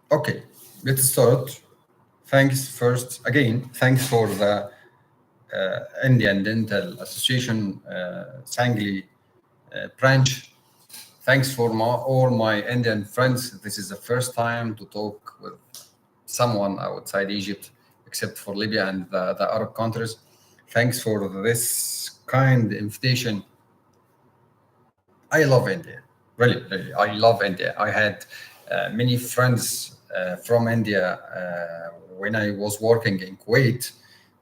Okay, let's start. Thanks first again. Thanks for the Indian Dental Association Sangli branch. Thanks for all my Indian friends. This is the first time to talk with someone outside Egypt, except for Libya and the Arab countries. Thanks for this kind invitation. I love India. Really, really. I love India. I had many friends from India when I was working in Kuwait.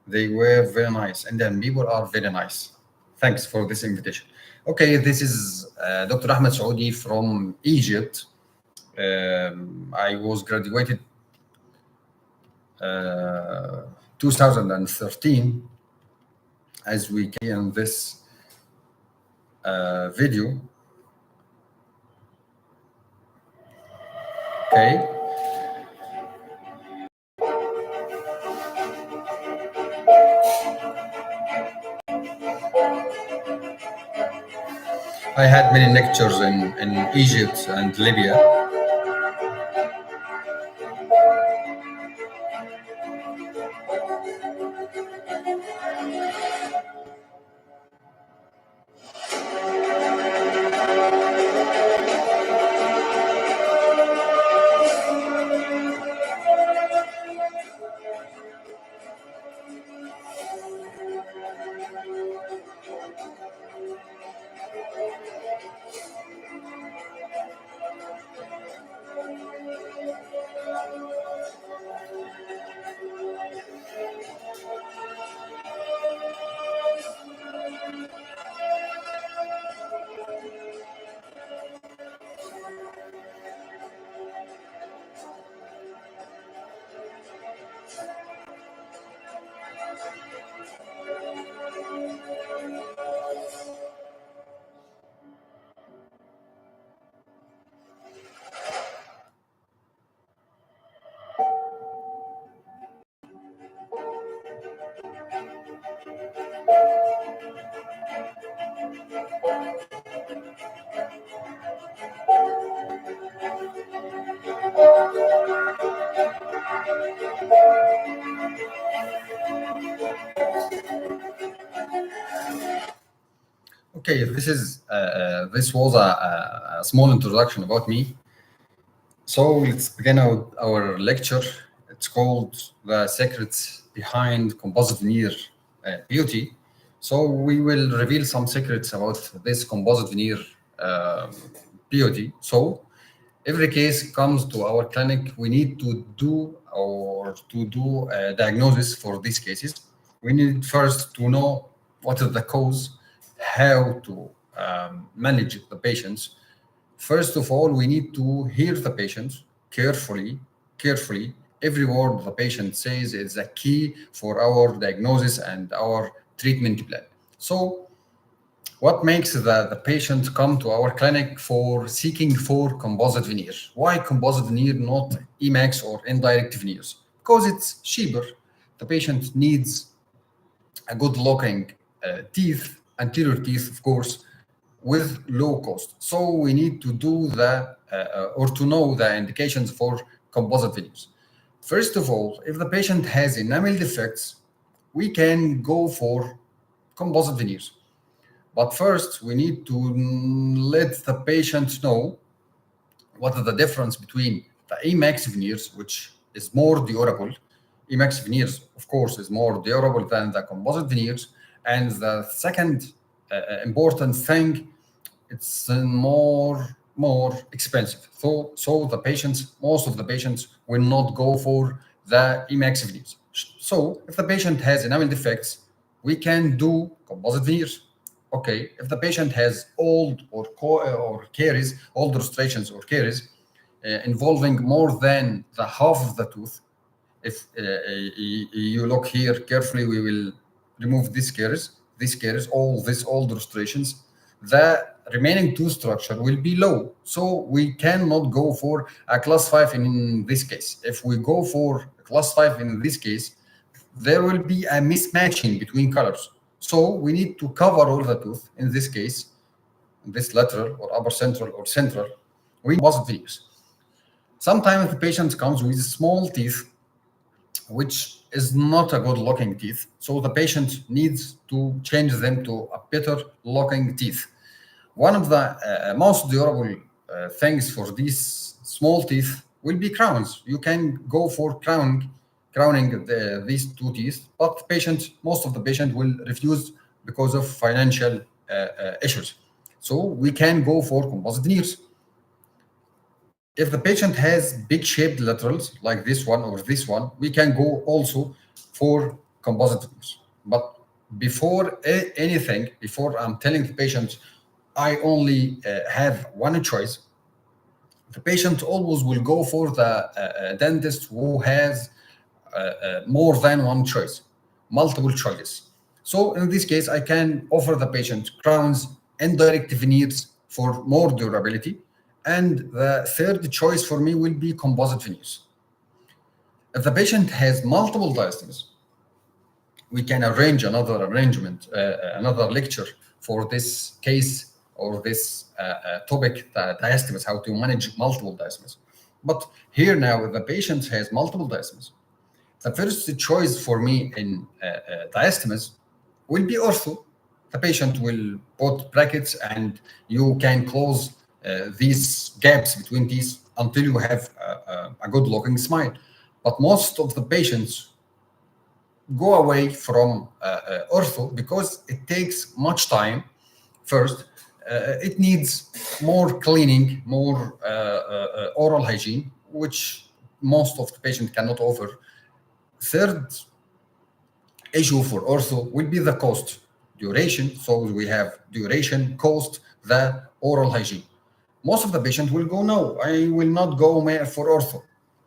They were very nice. Indian people are very nice. Thanks for this invitation. Okay, this is Dr. Ahmed Saudi from Egypt. I was graduated 2013, as we can see in this video. Okay. I had many lectures in Egypt and Libya. Okay, this was a small introduction about me. So let's begin our lecture. It's called "The Secrets Behind Composite Veneer Beauty." So we will reveal some secrets about this composite veneer um beauty. So every case comes to our clinic, we need to do a diagnosis for these cases. We need first to know what is the cause, how to manage the patients. First of all, we need to hear the patient carefully, carefully. Every word the patient says is a key for our diagnosis and our treatment plan. So what makes the patient come to our clinic for seeking for composite veneer? Why composite veneer, not Emax or indirect veneers? Because it's cheaper. The patient needs a good looking teeth, anterior teeth, of course, with low cost. So we need to do or to know the indications for composite veneers. First of all, if the patient has enamel defects, we can go for composite veneers. But first, we need to let the patient know what is the difference between the Emax veneers, which is more durable. Emax veneers, of course, is more durable than the composite veneers. And the second important thing, it's more expensive. So the patients, most of the patients, will not go for the Emax veneers. So if the patient has enamel defects, we can do composite veneers. Okay, if the patient has old or caries, old restorations or caries involving more than the half of the tooth, if you look here carefully, we will remove these caries, all these old restorations. The remaining tooth structure will be low, so we cannot go for a class 5 in this case. If we go for class 5 in this case, there will be a mismatching between colors. So we need to cover all the tooth. In this case, this lateral or upper central or central, we need composite veneers. Sometimes the patient comes with small teeth, which is not a good looking teeth. So the patient needs to change them to a better looking teeth. One of the most durable things for these small teeth will be crowns. You can go for crowning these two teeth, but most of the patient will refuse because of financial issues. So we can go for composite veneers. If the patient has big shaped laterals like this one or this one, we can go also for composite veneers. But before anything, before I'm telling the patient I only have one choice, the patient always will go for the dentist who has more than one choice, multiple choices. So in this case, I can offer the patient crowns and direct veneers for more durability. And the third choice for me will be composite veneers. If the patient has multiple diastemes, we can arrange another arrangement, another lecture for this case or this topic, the diastemes, how to manage multiple diastemes. But here now, if the patient has multiple diastemes, the first choice for me in diastemes will be ortho. The patient will put brackets and you can close these gaps between these until you have a good looking smile. But most of the patients go away from ortho because it takes much time. First, it needs more cleaning, more oral hygiene, which most of the patient cannot offer. Third issue for ortho will be the cost, duration. So we have duration, cost, the oral hygiene. Most of the patient will go, no, I will not go for ortho.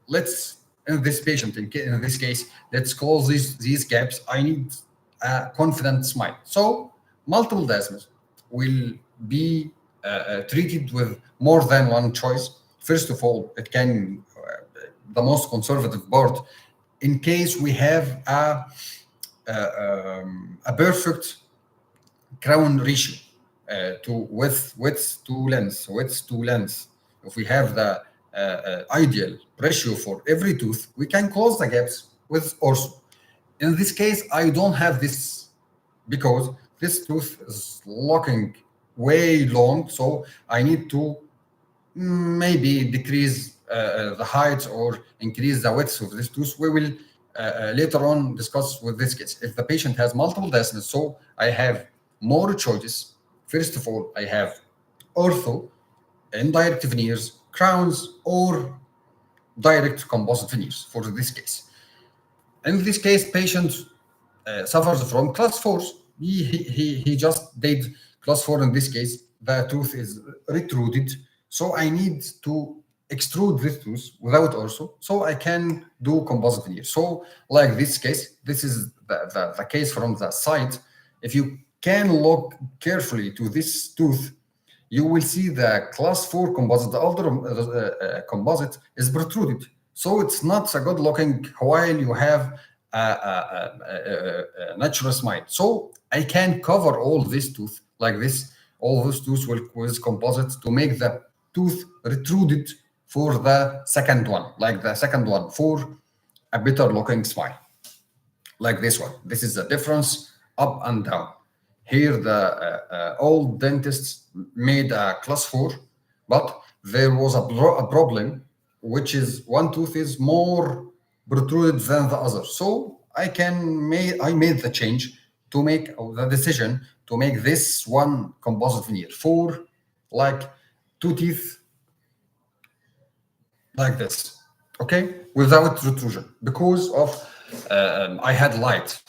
Let's, in this patient, in this case, let's close these gaps. I need a confident smile. So multiple diastemes will be treated with more than one choice. First of all, it can, the most conservative part, in case we have a perfect crown ratio to width to length. If we have the ideal ratio for every tooth, we can close the gaps with ortho. In this case, I don't have this because this tooth is looking way long, so I need to maybe decrease the height or increase the width of this tooth. We will later on discuss with this case. If the patient has multiple diastemes, so I have more choices. First of all, I have ortho, indirect veneers, crowns, or direct composite veneers for this case. In this case, patient suffers from class 4. He just did class 4 in this case. The tooth is retruded. So I need to extrude this tooth without ortho. So I can do composite veneer. So like this case, this is the case from the side. If you can look carefully to this tooth, you will see the class 4 composite, the older composite is protruded. So it's not a good looking while you have a natural smile. So I can cover all this tooth like this, all those tooth with composite to make the tooth retruded for the second one, like the second one for a better looking smile, like this one. This is the difference up and down. Here, the old dentists made a class 4, but there was a problem, which is one tooth is more protruded than the other. So I made the change to make the decision to make this one composite veneer for like two teeth like this, okay, without protrusion, because of I had light.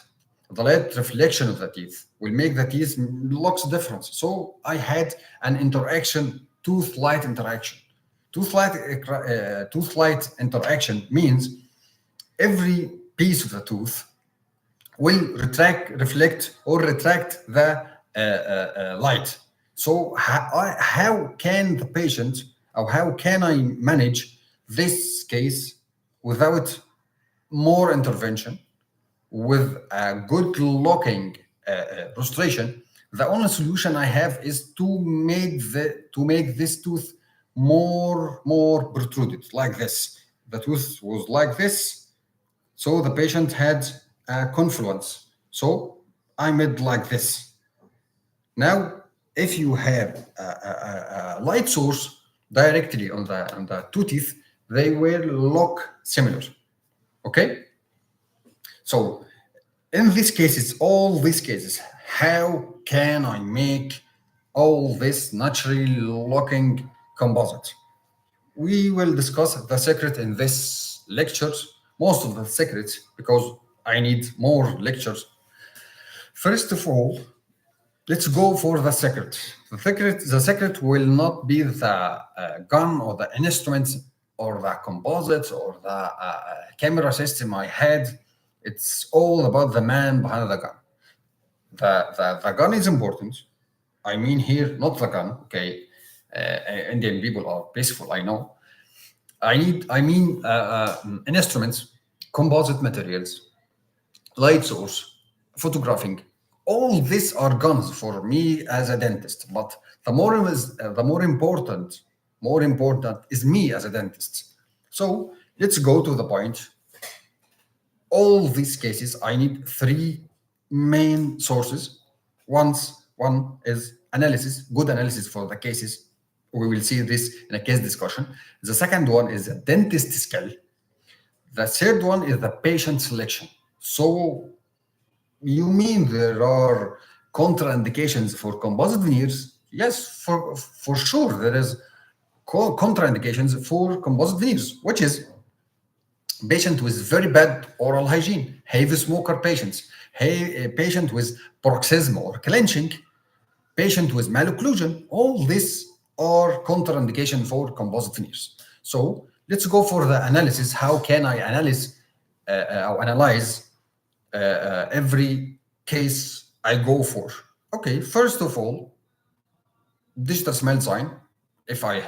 The light reflection of the teeth will make the teeth looks different. So I had an interaction, tooth light interaction. Tooth light interaction means every piece of the tooth will reflect or retract the light. So how can the patient, or how can I manage this case without more intervention, with a good looking prostration? The only solution I have is to make this tooth more protruded like this. The tooth was like this, so the patient had a confluence. So I made like this. Now, if you have a light source directly on the two teeth, they will look similar. Okay. So in these cases, all these cases, how can I make all this naturally looking composite? We will discuss the secret in this lectures, most of the secrets, because I need more lectures. First of all, let's go for the secret. The secret will not be the gun or the instruments or the composites or the camera system I had. It's all about the man behind the gun. The gun is important. I mean here, not the gun. Okay, Indian people are peaceful. I know. I mean instruments, composite materials, light source, photographing. All these are guns for me as a dentist. But more important is me as a dentist. So let's go to the point. All these cases, I need three main sources. One is analysis, good analysis for the cases. We will see this in a case discussion. The second one is a dentist skill. The third one is the patient selection. So you mean there are contraindications for composite veneers? Yes, for sure there is contraindications for composite veneers, which is patient with very bad oral hygiene, heavy smoker patients, patient with paroxysmal or clenching, patient with malocclusion. All these are contraindication for composite veneers. So let's go for the analysis. How can I analyze every case I go for? Okay, first of all, digital smile design. If I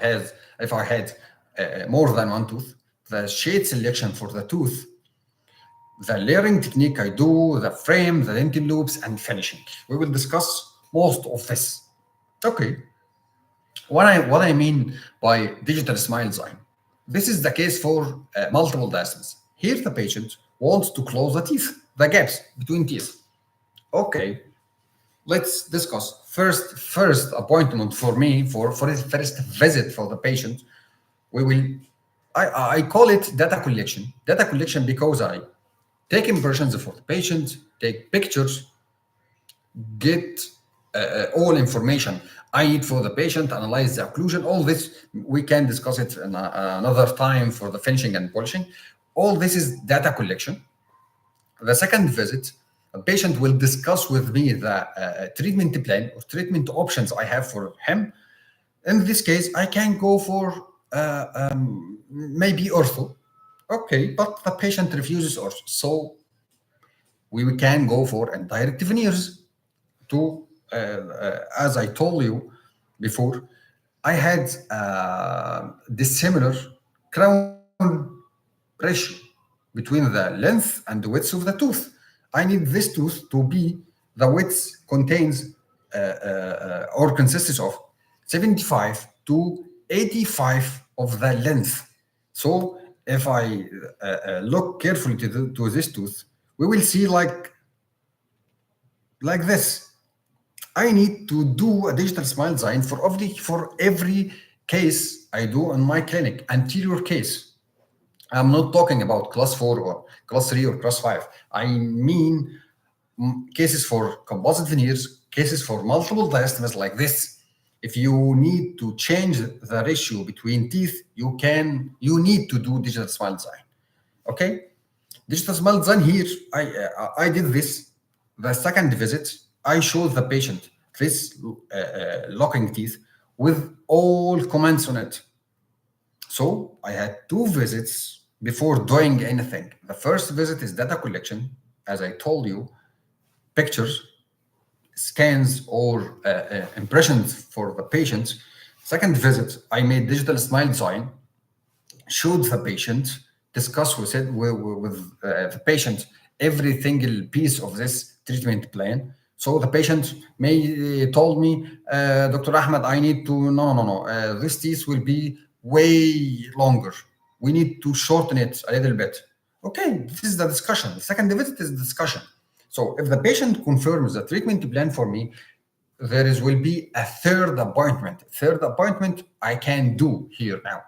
had more than one tooth, the shade selection for the tooth, the layering technique I do, the frame, the dental loops, and finishing. We will discuss most of this. Okay, what I mean by digital smile design. This is the case for multiple diastasis. Here, the patient wants to close the teeth, the gaps between teeth. Okay, let's discuss first appointment for me for his first visit for the patient. We will I call it data collection. Data collection because I take impressions for the patient, take pictures, get all information I need for the patient, analyze the occlusion. All this we can discuss it in another time for the finishing and polishing. All this is data collection. The second visit, a patient will discuss with me the treatment plan or treatment options I have for him. In this case, I can go for maybe ortho. Okay, but the patient refuses ortho. So we can go for indirect veneers to, as I told you before, I had dissimilar crown ratio between the length and the width of the tooth. I need this tooth to be the width contains or consists of 75 to 85 of the length. So if I look carefully to this tooth, we will see like this. I need to do a digital smile design for every case I do in my clinic, anterior case. I'm not talking about class 4 or class 3 or class 5. I mean cases for composite veneers, cases for multiple diastemas like this. If you need to change the ratio between teeth, you need to do digital smile design. Okay? Digital smile design here, I did this. The second visit, I showed the patient this locking teeth with all comments on it. So I had two visits before doing anything. The first visit is data collection, as I told you, pictures, scans, or impressions for the patient. Second visit, I made digital smile design, showed the patient, discussed with the patient every single piece of this treatment plan. So the patient may told me, Dr. Ahmed, I need to, no. This teeth will be way longer. We need to shorten it a little bit. Okay, this is the discussion. The second visit is discussion. So if the patient confirms the treatment plan for me, will be a third appointment. Third appointment I can do here now.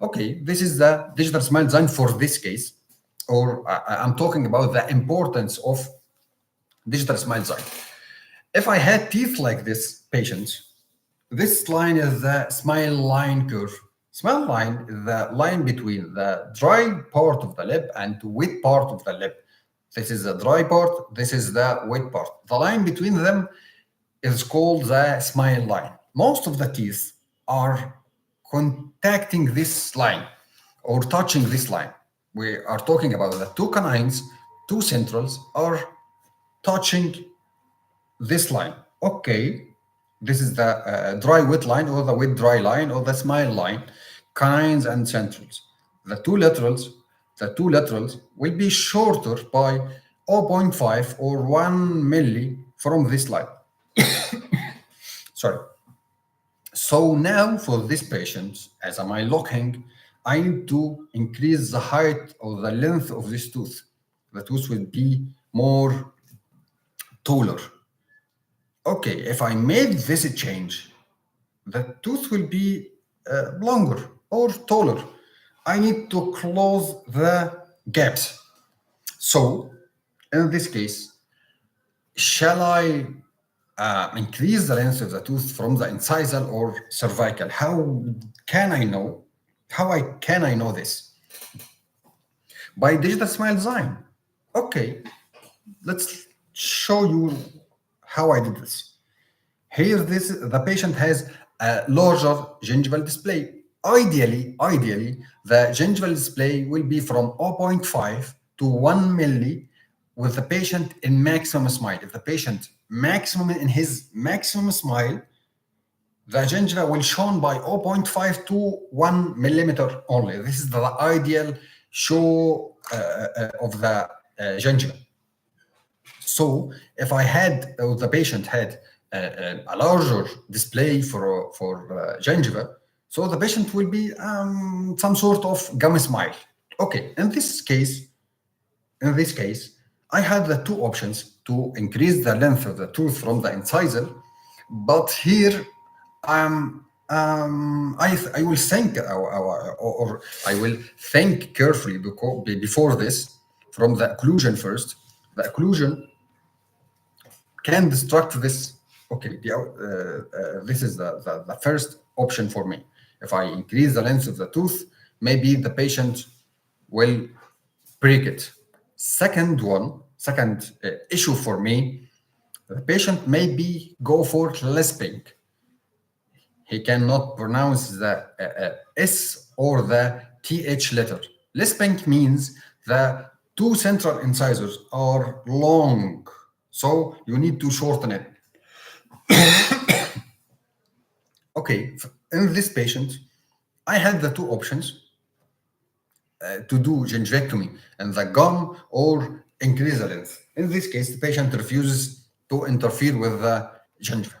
Okay, this is the digital smile design for this case, or I'm talking about the importance of digital smile design. If I had teeth like this, patients, this line is the smile line curve. Smile line is the line between the dry part of the lip and the wet part of the lip. This is the dry part, this is the wet part. The line between them is called the smile line. Most of the teeth are contacting this line or touching this line. We are talking about the two canines, two centrals are touching this line. Okay, this is the dry wet line or the wet dry line or the smile line, canines and centrals. The two laterals will be shorter by zero point 0.5 or 1 milli from this line. Sorry. So now for this patient, as am I looking, I need to increase the height or the length of this tooth. The tooth will be more taller. Okay, if I made this change, the tooth will be longer or taller. I need to close the gaps. So in this case, shall I increase the length of the tooth from the incisal or cervical? How can I know? Can I know this? By digital smile design. Okay, let's show you how I did this. Here, the patient has a larger gingival display. Ideally, the gingival display will be from 0 0.5 to 1 milli with the patient in maximum smile. If the patient in his maximum smile, the gingiva will shown by 0 0.5 to 1 millimeter only. This is the ideal show of the gingiva. So if I had, the patient had a larger display for gingiva, so the patient will be some sort of gummy smile. Okay, in this case, I had the two options to increase the length of the tooth from the incisal, but here I will think or I will think carefully before this from the occlusion first. The occlusion can destruct this. Okay, this is the first option for me. If I increase the length of the tooth, maybe the patient will break it. Second issue for me, the patient maybe go for lisping. He cannot pronounce the S or the TH letter. Lisping means the two central incisors are long, so you need to shorten it. Okay, in this patient, I had the two options to do gingivectomy and the gum or increase the length. In this case, the patient refuses to interfere with the gingiva.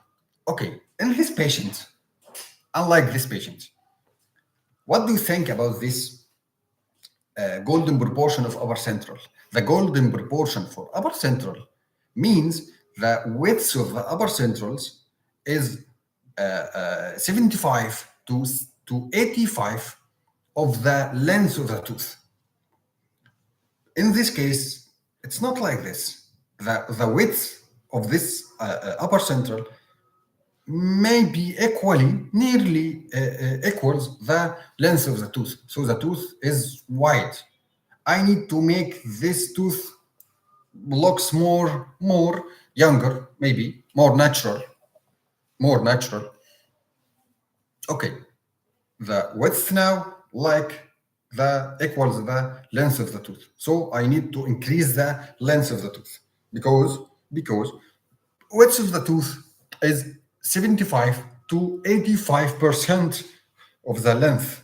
Okay, in this patient, unlike this patient, what do you think about this golden proportion of upper central? The golden proportion for upper central means the width of the upper centrals is 75 to 85 of the length of the tooth. In this case, it's not like this. The width of this upper central may be nearly equals the length of the tooth. So the tooth is wide. I need to make this tooth looks more younger, maybe more natural. Okay, the width now equals the length of the tooth. So I need to increase the length of the tooth because width of the tooth is 75 to 85% of the length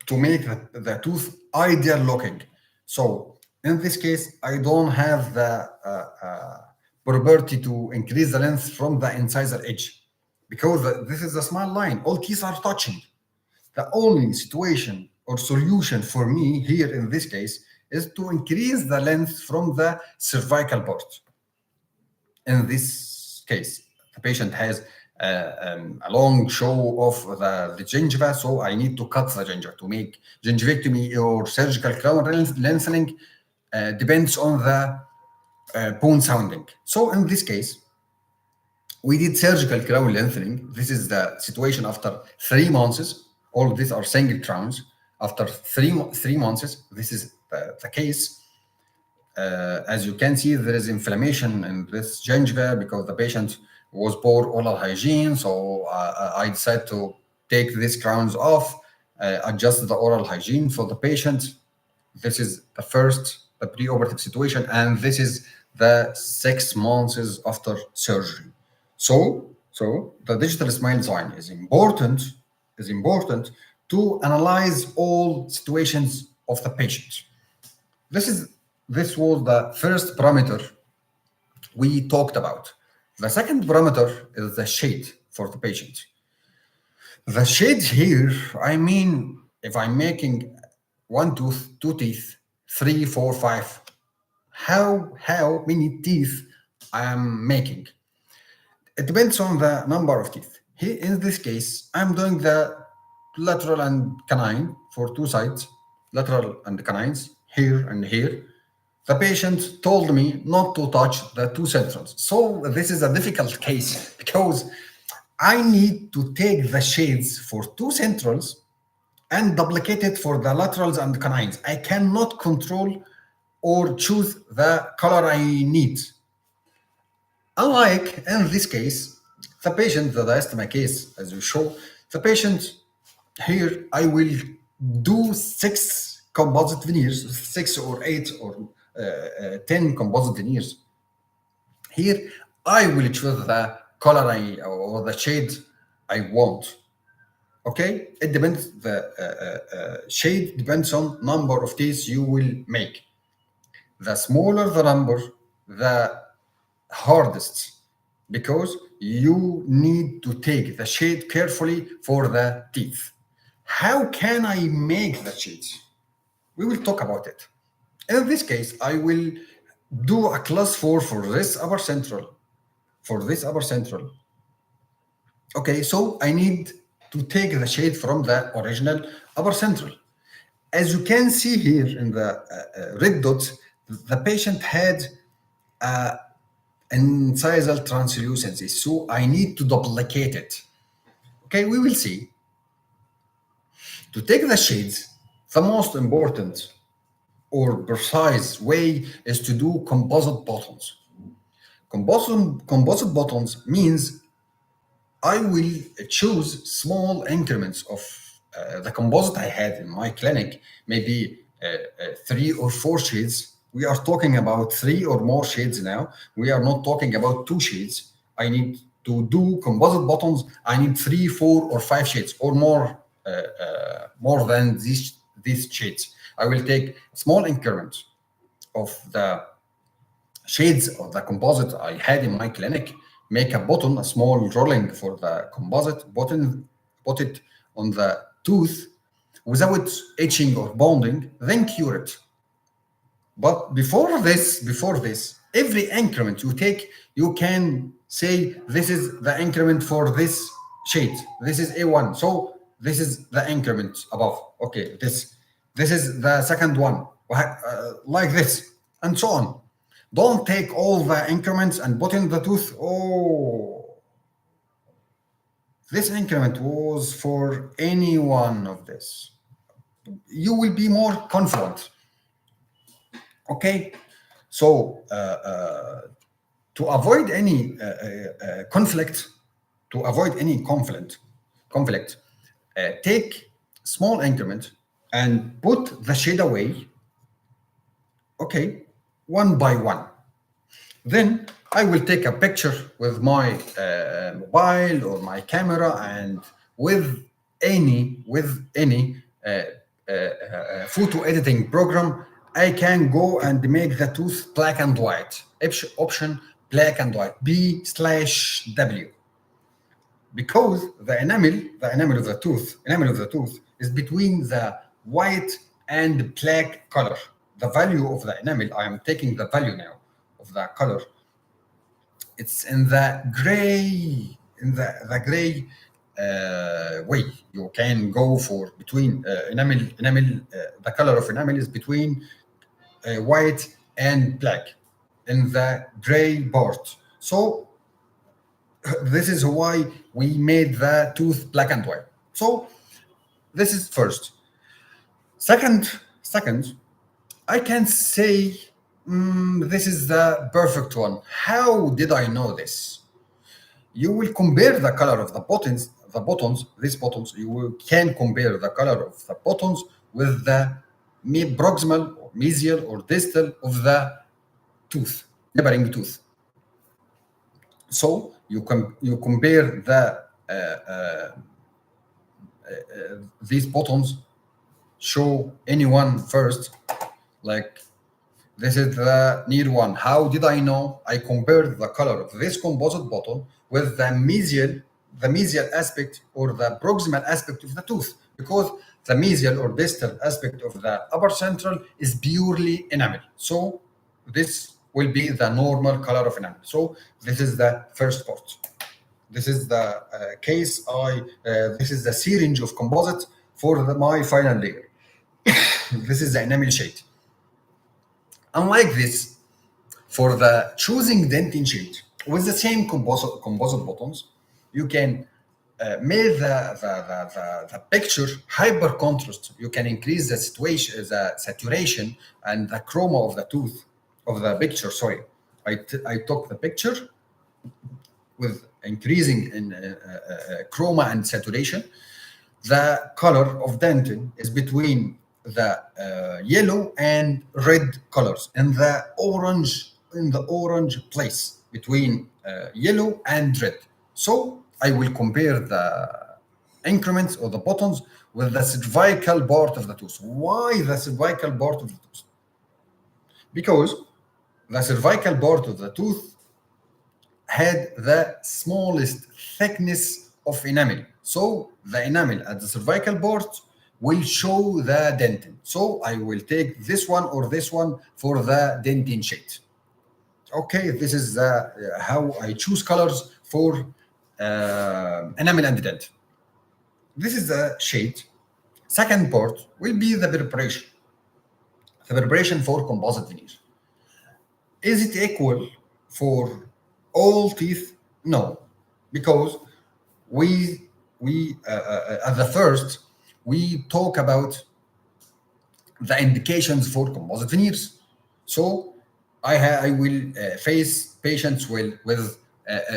to make the tooth ideal looking. So in this case, I don't have the property to increase the length from the incisor edge, because this is a small line. All teeth are touching. The only situation or solution for me here in this case is to increase the length from the cervical part. In this case, the patient has a long show of the gingiva, so I need to cut the gingiva to make gingivectomy or surgical crown lengthening. Depends on the bone sounding. So in this case, we did surgical crown lengthening. This is the situation after 3 months. All of these are single crowns. After three months, this is the case. As you can see, there is inflammation in this gingiva because the patient was poor oral hygiene. So I decided to take these crowns off, adjust the oral hygiene for the patient. This is the preoperative situation, and this is the 6 months after surgery. So the digital smile design is important to analyze all situations of the patient. This was the first parameter we talked about. The second parameter is the shade for the patient. The shades here, I mean, if I'm making one tooth, two teeth, three, four, five, how many teeth I am making? It depends on the number of teeth. Here, in this case, I'm doing the lateral and canine for two sides, lateral and canines, here and here. The patient told me not to touch the two centrals. So this is a difficult case because I need to take the shades for two centrals and duplicate it for the laterals and canines. I cannot control or choose the color I need. Unlike in this case, the patient, the diastema case, as you show, the patient here, I will do 6 composite veneers, 6 or 8 or 10 composite veneers. Here, I will choose the color or the shade I want. Okay, it depends. The shade depends on number of teeth you will make. The smaller the number, the hardest, because you need to take the shade carefully for the teeth. How can I make the shades? We will talk about it. In this case, I will do a class 4 for this upper central. Okay, so I need to take the shade from the original upper central. As you can see here in the red dots, the patient had incisal translucency, so I need to duplicate it. Okay, we will see. To take the shades, the most important or precise way is to do composite buttons. Composite buttons means I will choose small increments of the composite I had in my clinic, maybe 3 or 4 shades. We are talking about 3 or more shades now. We are not talking about 2 shades. I need to do composite buttons. I need 3, 4, or 5 shades or more than these shades. I will take small increments of the shades of the composite I had in my clinic, make a button, a small rolling for the composite button, put it on the tooth without etching or bonding, then cure it. But before this, every increment you take, you can say this is the increment for this shade. This is A1. So this is the increment above. Okay, this is the second one, like this, and so on. Don't take all the increments and put in the tooth. Oh, this increment was for any one of this. You will be more confident. Okay, so to avoid any conflict, take small increment and put the shade away. Okay, one by one. Then I will take a picture with my mobile or my camera, and with any photo editing program, I can go and make the tooth black and white. Option black and white, B/W, because the enamel of the tooth is between the white and black color. The value of the enamel, I am taking the value now of the color. It's in the gray, the gray way. You can go for between enamel. The color of enamel is between white and black in the gray part. So this is why we made the tooth black and white. So this is first. Second, I can say this is the perfect one. How did I know this? You will compare the color of the buttons, these buttons. Can compare the color of the buttons with the proximal or mesial or distal of the tooth, neighboring tooth. So you compare these buttons. Show anyone first, like this is the near one. How did I know? I compared the color of this composite button with the mesial aspect or the proximal aspect of the tooth, because the mesial or distal aspect of the upper central is purely enamel. So this will be the normal color of enamel. So this is the first part. This is the case. This is the syringe of composite for my final layer. This is the enamel shade. Unlike this, for the choosing dentin shade with the same composite buttons, you can make the picture hyper contrast. You can increase the saturation and the chroma of the tooth of the picture. Sorry, I took the picture with increasing in chroma and saturation. The color of dentin is between the yellow and red colors, and the orange place between yellow and red. So I will compare the increments or the buttons with the cervical part of the tooth. Why the cervical part of the tooth? Because the cervical part of the tooth had the smallest thickness of enamel. So the enamel at the cervical part will show the dentin. So I will take this one or this one for the dentin shade. Okay, this is how I choose colors for enamel and dent. This is the shade. Second part will be the preparation. The preparation for composite veneer. Is it equal for all teeth? No, because we at the first we talk about the indications for composite veneers. So I will face patients with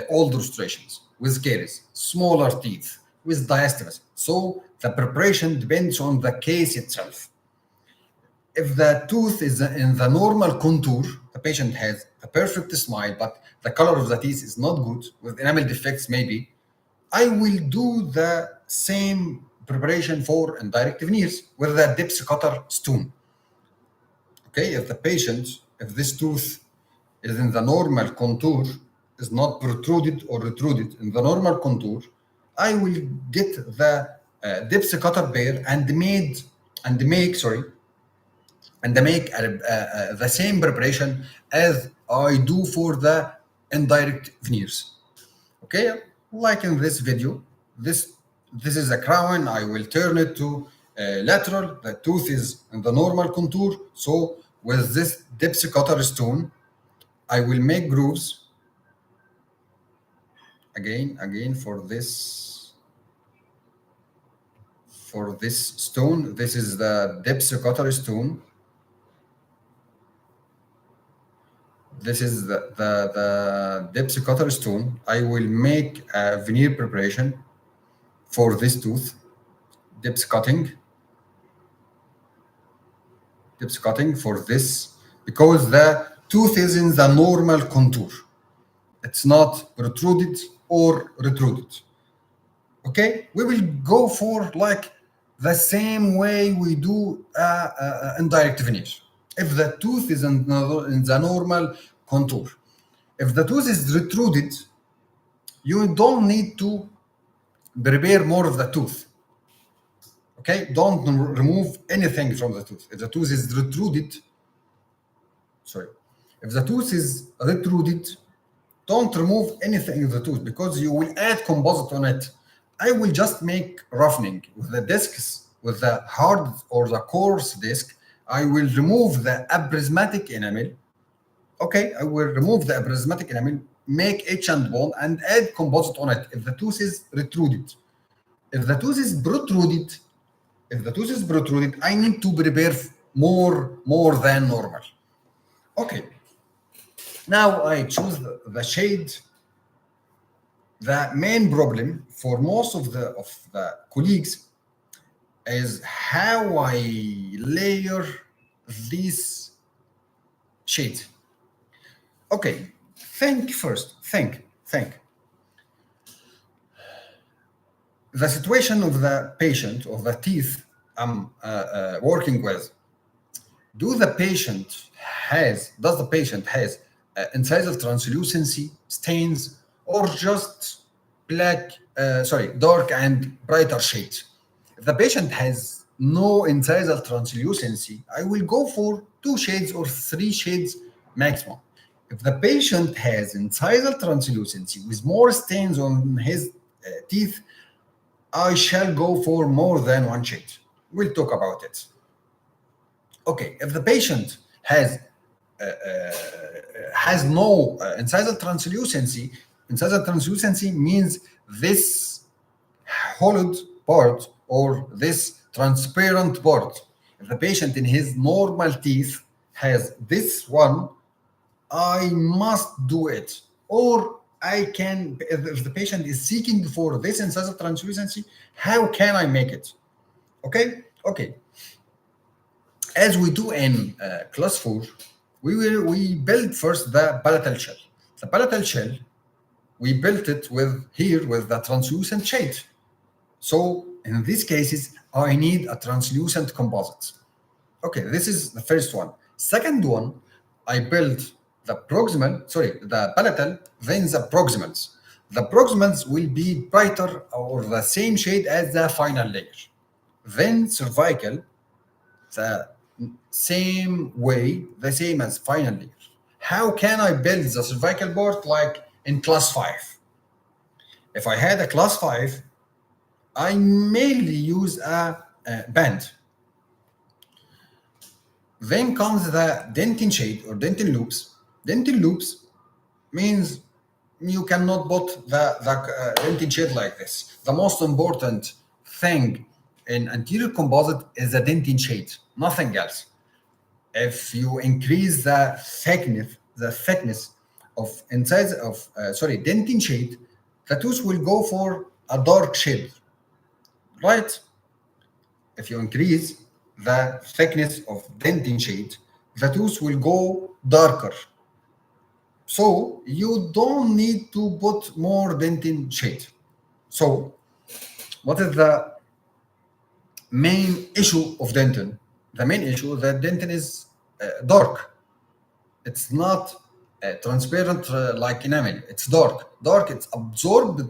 older restorations, with caries, smaller teeth, with diastasis. So the preparation depends on the case itself. If the tooth is in the normal contour, the patient has a perfect smile, but the color of the teeth is not good, with enamel defects maybe, I will do the same preparation for indirect veneers with the depth cutter stone. Okay, if this tooth is in the normal contour, is not protruded or retruded in the normal contour, I will get the depth cutter pair and make the same preparation as I do for the indirect veneers. Okay, like in this video, this is a crown. I will turn it to lateral. The tooth is in the normal contour. So with this depth cutter stone, I will make grooves. Again for this stone. This is the depth cutter stone. This is the depth cutter stone. I will make a veneer preparation for this tooth. Depth cutting for this, because the tooth is in the normal contour. It's not protruded or retruded. Okay, we will go for like the same way we do indirect veneer. If the tooth is in the normal contour, If the tooth is retruded, you don't need to prepare more of the tooth. Okay, don't remove anything from the tooth. If the tooth is retruded, sorry, if the tooth is retruded, don't remove anything of the tooth because you will add composite on it. I will just make roughening with the discs, with the hard or the coarse disc. I will remove the aprismatic enamel. Okay, I will remove the aprismatic enamel, make etch and bond, and add composite on it if the tooth is retruded. If the tooth is protruded, I need to prepare more than normal. Okay. Now I choose the shade. The main problem for most of the colleagues is how I layer this shade. Okay, think first. Think. The situation of the patient, of the teeth I'm working with. Does the patient has incisal translucency, stains, or just dark and brighter shades? If the patient has no incisal translucency, I will go for 2 shades or 3 shades maximum. If the patient has incisal translucency with more stains on his teeth, I shall go for more than 1 shade. We'll talk about it. Okay, if the patient has no incisal translucency means this hollowed part or this transparent part. If the patient in his normal teeth has this one, I must do it. Or I can, if the patient is seeking for this incisal translucency, how can I make it? Okay. As we do in class 4, we build first the palatal shell. The palatal shell, we built it with the translucent shade. So in these cases, I need a translucent composite. Okay, this is the first one. Second one, I built the palatal, then the proximals. The proximals will be brighter or the same shade as the final layer. Then cervical, the same as final layer. How can I build the cervical part like in class 5? If I had a class 5, I mainly use a band. Then comes the dentin shade or dentin loops. Dentin loops means you cannot put the dentin shade like this. The most important thing in anterior composite is the dentin shade, nothing else. If you increase the thickness of dentin shade, the tooth will go for a dark shade, right? If you increase the thickness of dentin shade, the tooth will go darker. So you don't need to put more dentin shade. So what is the main issue of dentin? The main issue is that dentin is dark. It's not transparent like enamel. It's dark. It's absorbed.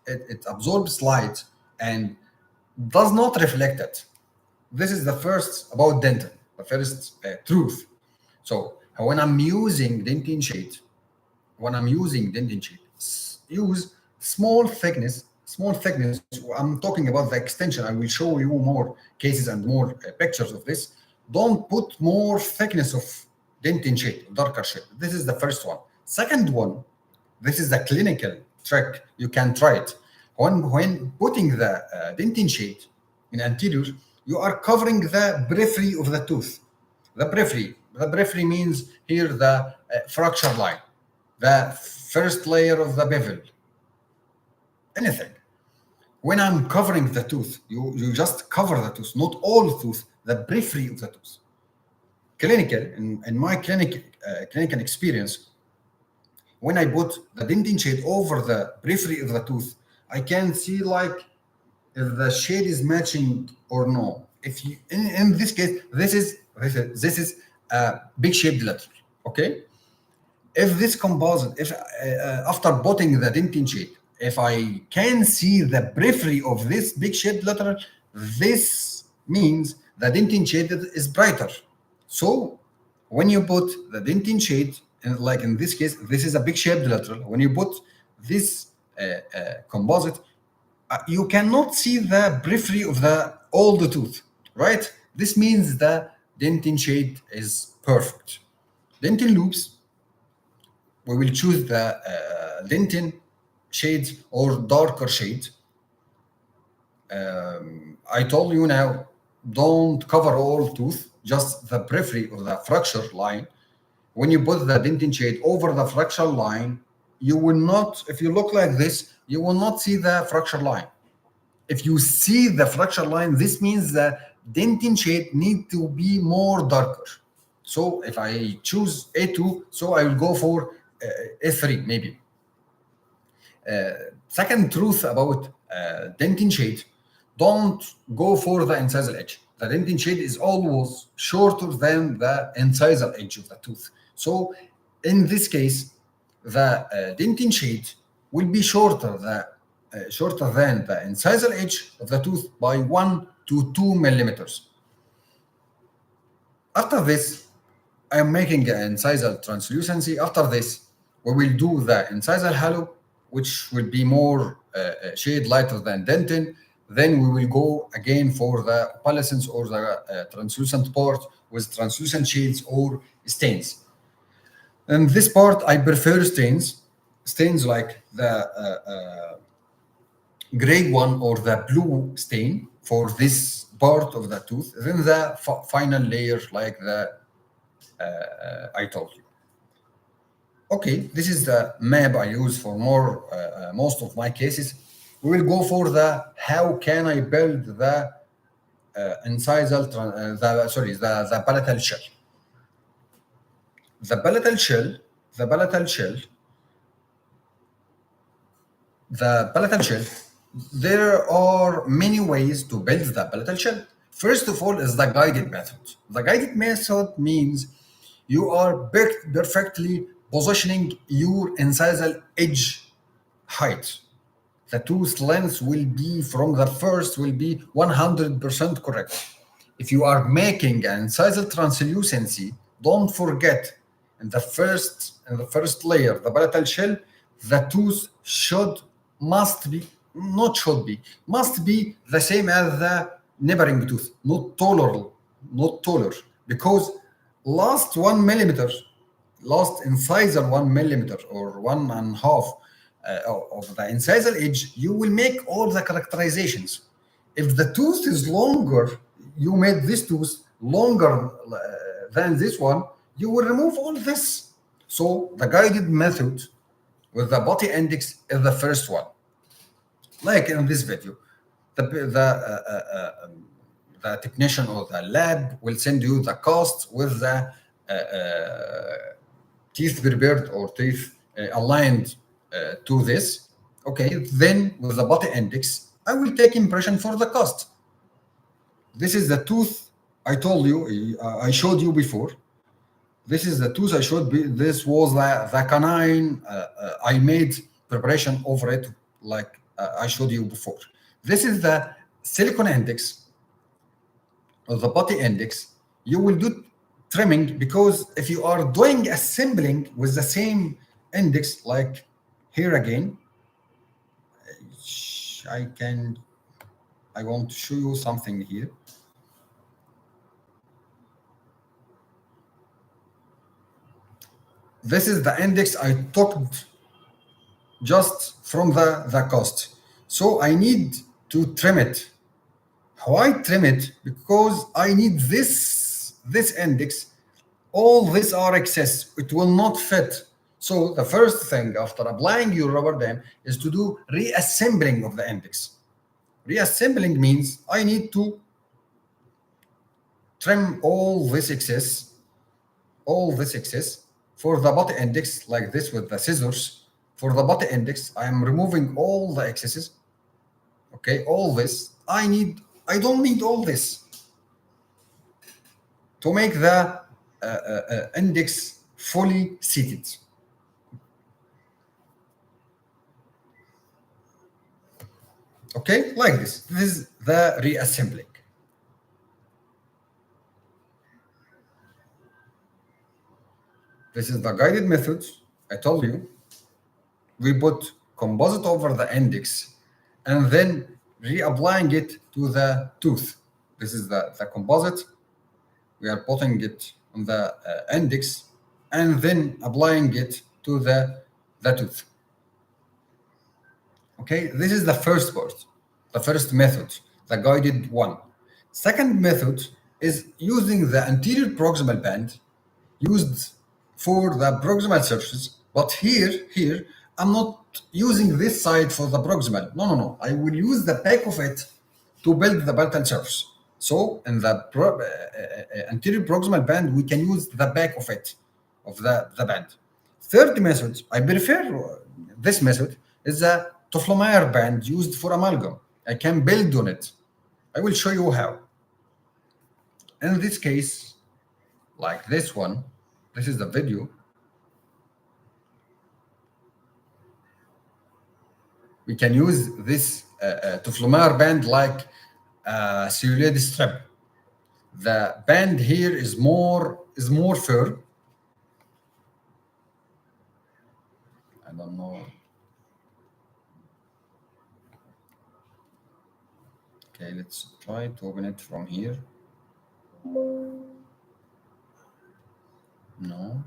It absorbs light and does not reflect it. This is the first about dentin, the first truth. So when I'm using dentin shade, use small thickness. I'm talking about the extension. I will show you more cases and more pictures of this. Don't put more thickness of dentin shade, darker shade. This is the first one. Second one, this is the clinical trick. You can try it. When putting the dentin shade in anterior, you are covering the periphery of the tooth. The periphery means here the fracture line, the first layer of the bevel, anything. When I'm covering the tooth, you just cover the tooth, not all tooth, the periphery of the tooth. In my clinical experience, when I put the dentin shade over the periphery of the tooth, I can see like if the shade is matching or no. If you in this case, this is a big shaped lateral. Okay. if this composite, if after putting the dentin shade, if I can see the periphery of this big shade lateral, this means the dentin shade is brighter. So when you put the dentin shade, like in this case, this is a big shaped lateral. When you put this composite, you cannot see the periphery of the old tooth, right? This means the dentin shade is perfect. Dentin loops, we will choose the dentin shades or darker shades. I told you now, don't cover all tooth, just the periphery of the fracture line. When you put the dentin shade over the fracture line, you will not, if you look like this, you will not see the fracture line. If you see the fracture line, this means the dentin shade need to be more darker. So if I choose A2, so I will go for A3 maybe. Second truth about dentin shade, don't go for the incisal edge. The dentin shade is always shorter than the incisal edge of the tooth. So in this case, the dentin shade will be shorter than the incisal edge of the tooth by 1 to 2 millimeters. After this, I am making an incisal translucency. After this, we will do the incisal halo, which will be more shade lighter than dentin. Then we will go again for the opalescence or the translucent part with translucent shades or stains. In this part, I prefer stains like the gray one or the blue stain for this part of the tooth. Then the final layer like the I told you. Okay, this is the map I use for most of my cases. We will go for the how can I build the incisal, the palatal shell. The palatal shell, the palatal shell, the palatal shell, there are many ways to build the palatal shell. First of all is the guided method. The guided method means you are perfectly positioning your incisal edge height. The tooth length will be from the first will be 100% correct. If you are making an incisal translucency, don't forget in the first layer, the palatal shell, the tooth must be the same as the neighboring tooth, not taller, because last 1 millimeter, last incisal 1 millimeter or 1.5 of the incisal edge, you will make all the characterizations. If the tooth is longer, you made this tooth longer than this one, you will remove all this. So the guided method with the body index is the first one. Like in this video, the technician or the lab will send you the cost with the teeth prepared or teeth aligned to this. Okay, then with the body index, I will take impression for the cost. This is the tooth I told you, I showed you before. This is the tooth I showed. This was the canine. I made preparation over it, like I showed you before. This is the silicone index or the body index. You will do trimming because if you are doing assembling with the same index, like here again, I want to show you something here. This is the index I took just from the cost. So I need to trim it. How I trim it? Because I need this index. All these are excess. It will not fit. So the first thing after applying your rubber dam is to do reassembling of the index. Reassembling means I need to trim all this excess for the body index, like this with the scissors. For the body index, I am removing all the excesses. Okay, all this. I don't need all this to make the index fully seated. Okay, like this. This is the reassembling. This is the guided method. I told you. We put composite over the index and then reapplying it to the tooth. This is the composite. We are putting it on the index and then applying it to the tooth. Okay, this is the first part, the first method, the guided one. Second method is using the anterior proximal band used for the proximal surface, but here, I'm not using this side for the proximal. No. I will use the back of it to build the palatal surface. So in the anterior proximal band, we can use the back of it, of the band. Third method, I prefer this method, is the Toflomayer band used for amalgam. I can build on it. I will show you how. In this case, like this one, this is the video. We can use this Toflomayer band like celluloid strip. The band here is more firm. I don't know. Okay, let's try to open it from here. No.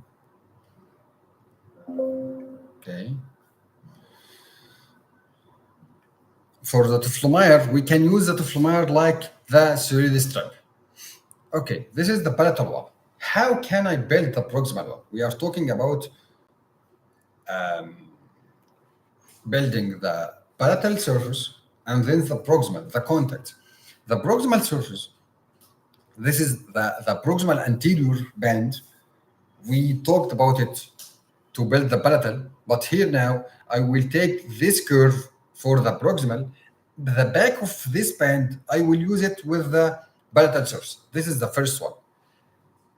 Okay. For the Toflomayer, we can use the Toflomayer like the celluloid strip. Okay, this is the palatal one. How can I build the proximal one? We are talking about building the palatal surface and then the proximal, the contact. The proximal surface, this is the proximal anterior band. We talked about it to build the palatal, but here now I will take this curve for the proximal. The back of this band, I will use it with the palatal surface. This is the first one.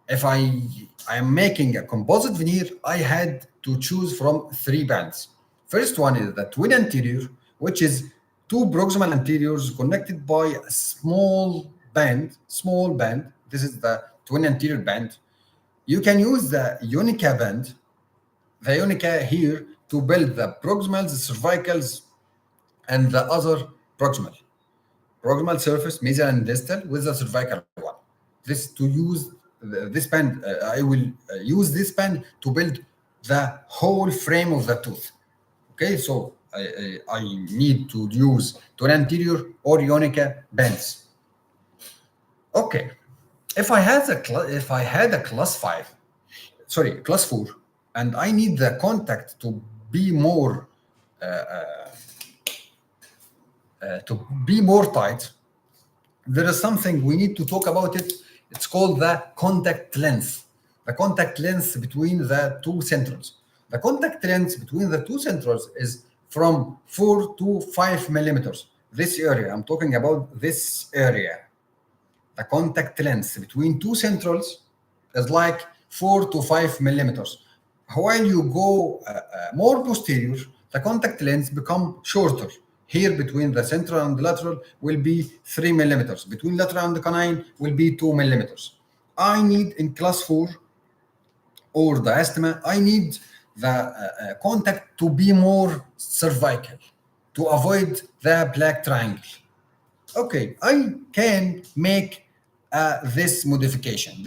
If I am making a composite veneer, I had to choose from 3 bands. First one is the twin anterior, which is 2 proximal anteriors connected by a small band. This is the twin anterior band. You can use the Unica band, the Unica here, to build the proximals, the cervicals, and the other proximal surface, mesial and distal, with the cervical one. This to use this band, I will use this band to build the whole frame of the tooth. Okay, so I need to use twin anterior or Unica bands. Okay, if I had a class 4, and I need the contact to be more tight, there is something we need to talk about it. It's called the contact length. The contact length between the 2 centrals. The contact length between the 2 centrals is from 4 to 5 millimeters. This area, I'm talking about this area. The contact length between 2 centrals is like 4 to 5 millimeters. While you go more posterior, the contact length become shorter. Here between the central and the lateral will be 3 millimeters. Between lateral and the canine will be 2 millimeters. I need in class 4 or diastema, I need the contact to be more cervical to avoid the black triangle. Okay, I can make this modification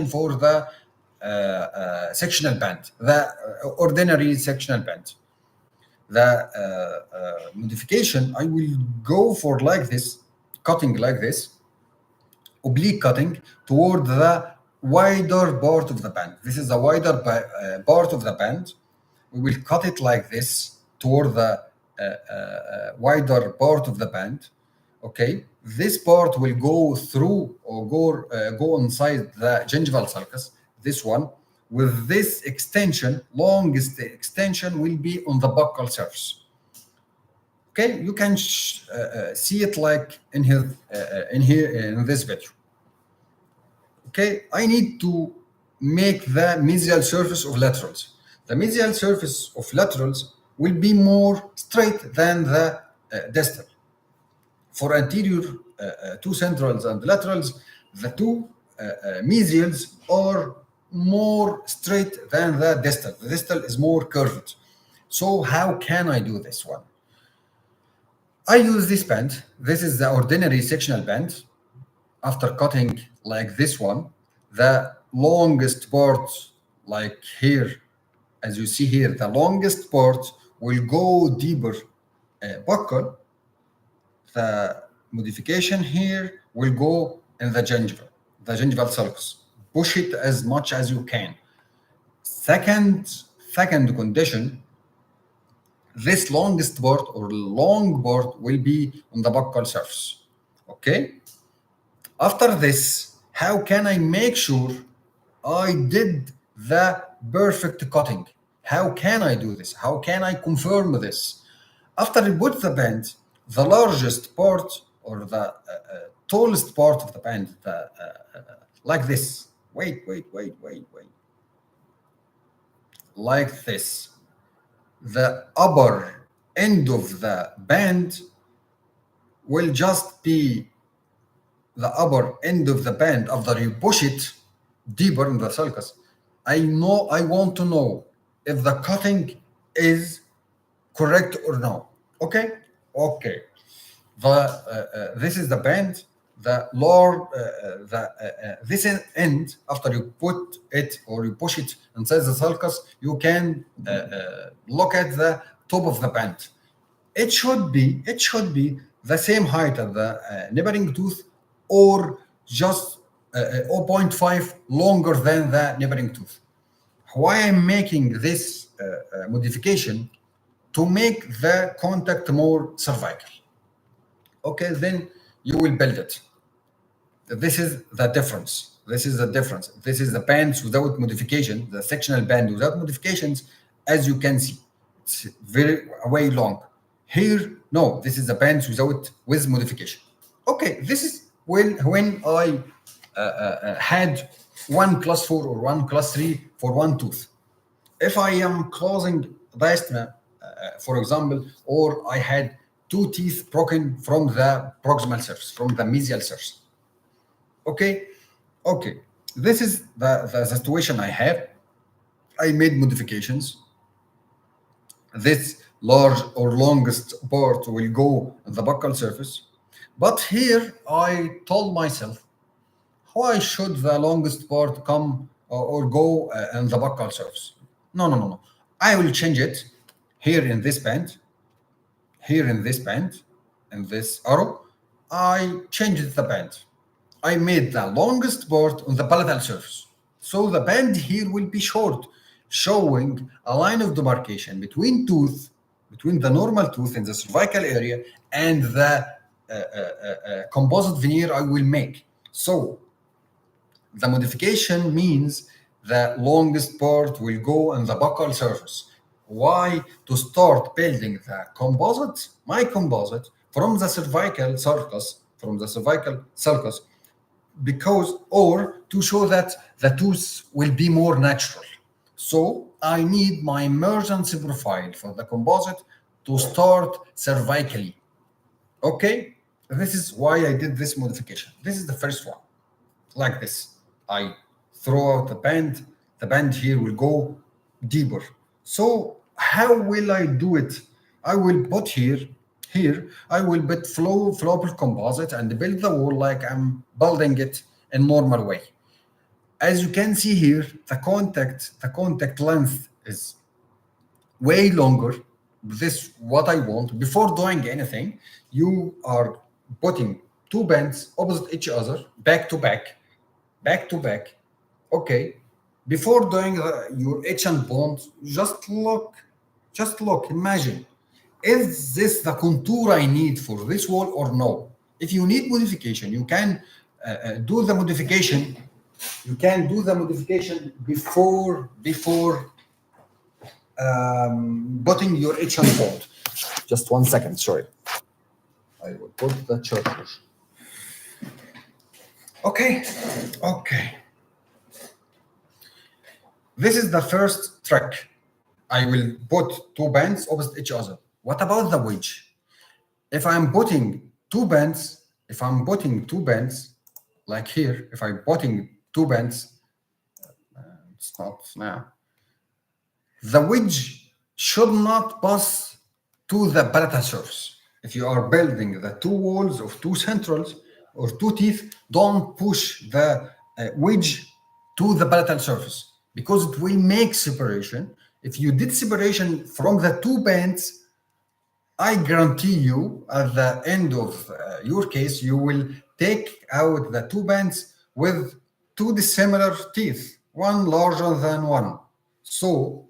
for the sectional band, the ordinary sectional band. The modification, I will go for like this, cutting like this, oblique cutting toward the wider part of the band. This is the wider part of the band. We will cut it like this toward the wider part of the band. Okay, this part will go through or go inside the gingival sulcus. This one with this extension, longest extension will be on the buccal surface. Okay, you can see it like in here in this video. Okay, I need to make the mesial surface of laterals. The mesial surface of laterals will be more straight than the distal. For anterior two centrals and laterals, the two mesials are more straight than the distal. The distal is more curved. So how can I do this one? I use this band. This is the ordinary sectional band. After cutting like this one, the longest part, like here, as you see here, the longest part will go deeper buccal. The modification here will go in the gingival sulcus. Push it as much as you can. Second condition, this longest part or long part will be on the buccal surface. Okay? After this, how can I make sure I did the perfect cutting? How can I do this? How can I confirm this? After I put the band, the largest part or the tallest part of the band, like this. Wait. Like this. The upper end of the band will just be the upper end of the band after you push it deeper in the sulcus. I want to know if the cutting is correct or no. Okay. This is the band. This end, after you put it or you push it inside the sulcus, you can look at the top of the band. It should be the same height as the neighboring tooth, or just 0.5 longer than the neighboring tooth. Why I'm making this modification? To make the contact more cervical. Okay, then you will build it. This is the difference. This is the bands without modification, the sectional band without modifications. As you can see, it's way long. Here, no, this is the bands with modification. Okay, this is when I had 1 class 4 or 1 class 3 for one tooth. If I am closing diastema, for example, or I had 2 teeth broken from the proximal surface, from the mesial surface. Okay. This is the situation I have. I made modifications. This large or longest part will go on the buccal surface. But here I told myself, why should the longest part come or go on the buccal surface? No. I will change it here in this band, in this arrow. I changed the band. I made the longest part on the palatal surface. So the band here will be short, showing a line of demarcation between the normal tooth in the cervical area and the composite veneer I will make. So the modification means the longest part will go on the buccal surface. Why? To start building my composite from the cervical sulcus, because, or to show that the tooth will be more natural. So I need my emergency profile for the composite to start cervically. Okay, this is why I did this modification. This is the first one, like this. I throw out the band here will go deeper. So how will I do it? I will put here I will put flowable composite and build the wall like I'm building it in normal way. As you can see here, the contact length is way longer. This what I want. Before doing anything, you are putting 2 bands opposite each other, back to back. Okay. Before doing your etch and bond, just look, imagine, is this the contour I need for this wall or no? If you need modification, you can do the modification. You can do the modification before putting your etch and bond. Just 1 second, sorry. I will put the charger. Okay. This is the first trick. I will put 2 bands opposite each other. What about the wedge? If I'm putting two bands, if I'm putting two bands, like here, if I'm putting two bands, it's not now, the wedge should not pass to the palatal surface. If you are building the two walls of two centrals or two teeth, don't push the wedge to the palatal surface because it will make separation. If you did separation from the two bands, I guarantee you at the end of your case, you will take out the two bands with two dissimilar teeth, one larger than one. So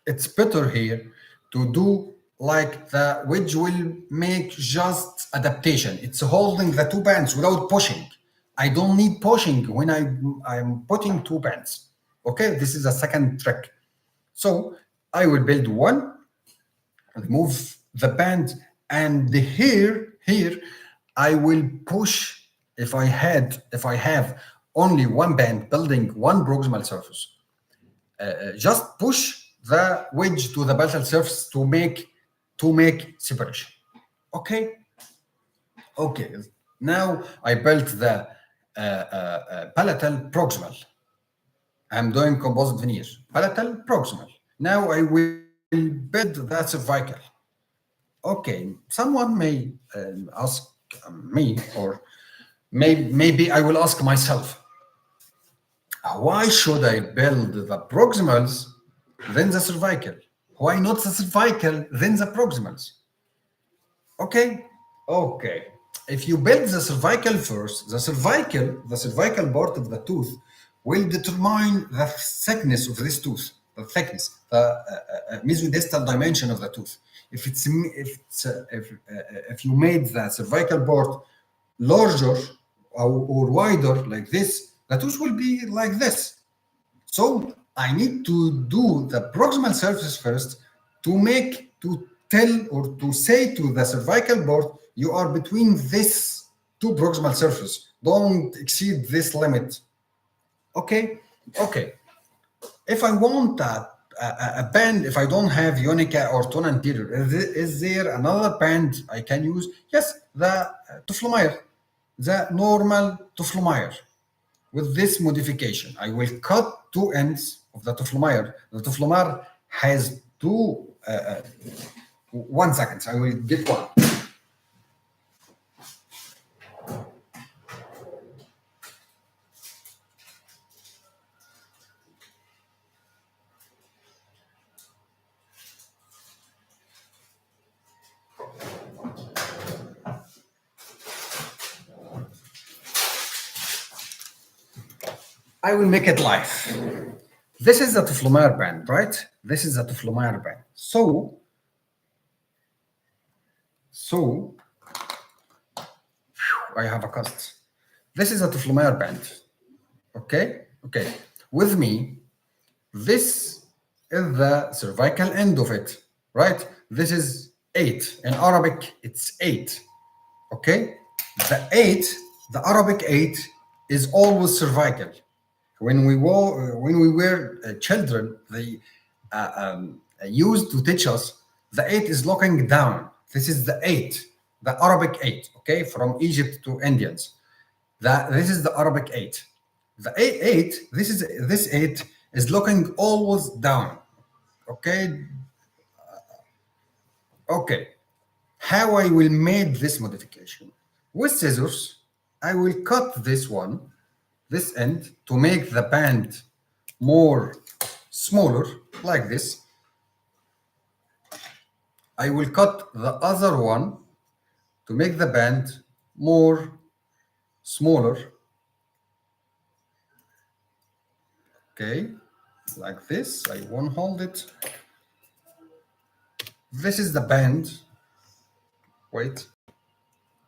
it's better here to do like the wedge will make just adaptation. It's holding the two bands without pushing. I don't need pushing when I'm putting two bands. Okay, this is a second trick. So I will build one, remove the band, and here I will push. If I have only one band building one proximal surface, just push the wedge to the palatal surface to make separation. Okay. Okay. Now I built the palatal proximal. I'm doing composite veneer. Palatal proximal. Now I will build the cervical. Okay. Someone may ask me, or maybe I will ask myself, why should I build the proximals, then the cervical? Why not the cervical, then the proximals? Okay, okay. If you build the cervical first, the cervical part of the tooth will determine the thickness of this tooth, the thickness, the mesodistal dimension of the tooth. If you made the cervical part larger or wider like this, the tooth will be like this. So I need to do the proximal surface first to tell or to say to the cervical board, you are between this two proximal surface. Don't exceed this limit. Okay, okay. If I want a band, if I don't have Unica or tone anterior, is there another band I can use? Yes, the Tuflomeyer, the normal Tuflomeyer. With this modification, I will cut two ends of the Tuflomeyer. The Tuflomeyer has two, 1 second, I will get one. I will make it live. This is the Tuflomeyer band, right? This is the Tuflomeyer band. So I have a cut. This is a Tuflomeyer band. Okay, okay. With me, this is the cervical end of it, right? This is 8. In Arabic, it's 8. Okay, the Arabic 8 is always cervical. When we were children, they used to teach us the 8 is looking down. This is the 8, the Arabic 8. Okay, from Egypt to Indians. This is the Arabic 8. The 8. This 8 is looking always down. Okay. Okay. How I will make this modification? With scissors, I will cut this end, to make the band more smaller, like this. I will cut the other one to make the band more smaller. Okay, like this. I won't hold it. This is the band. Wait.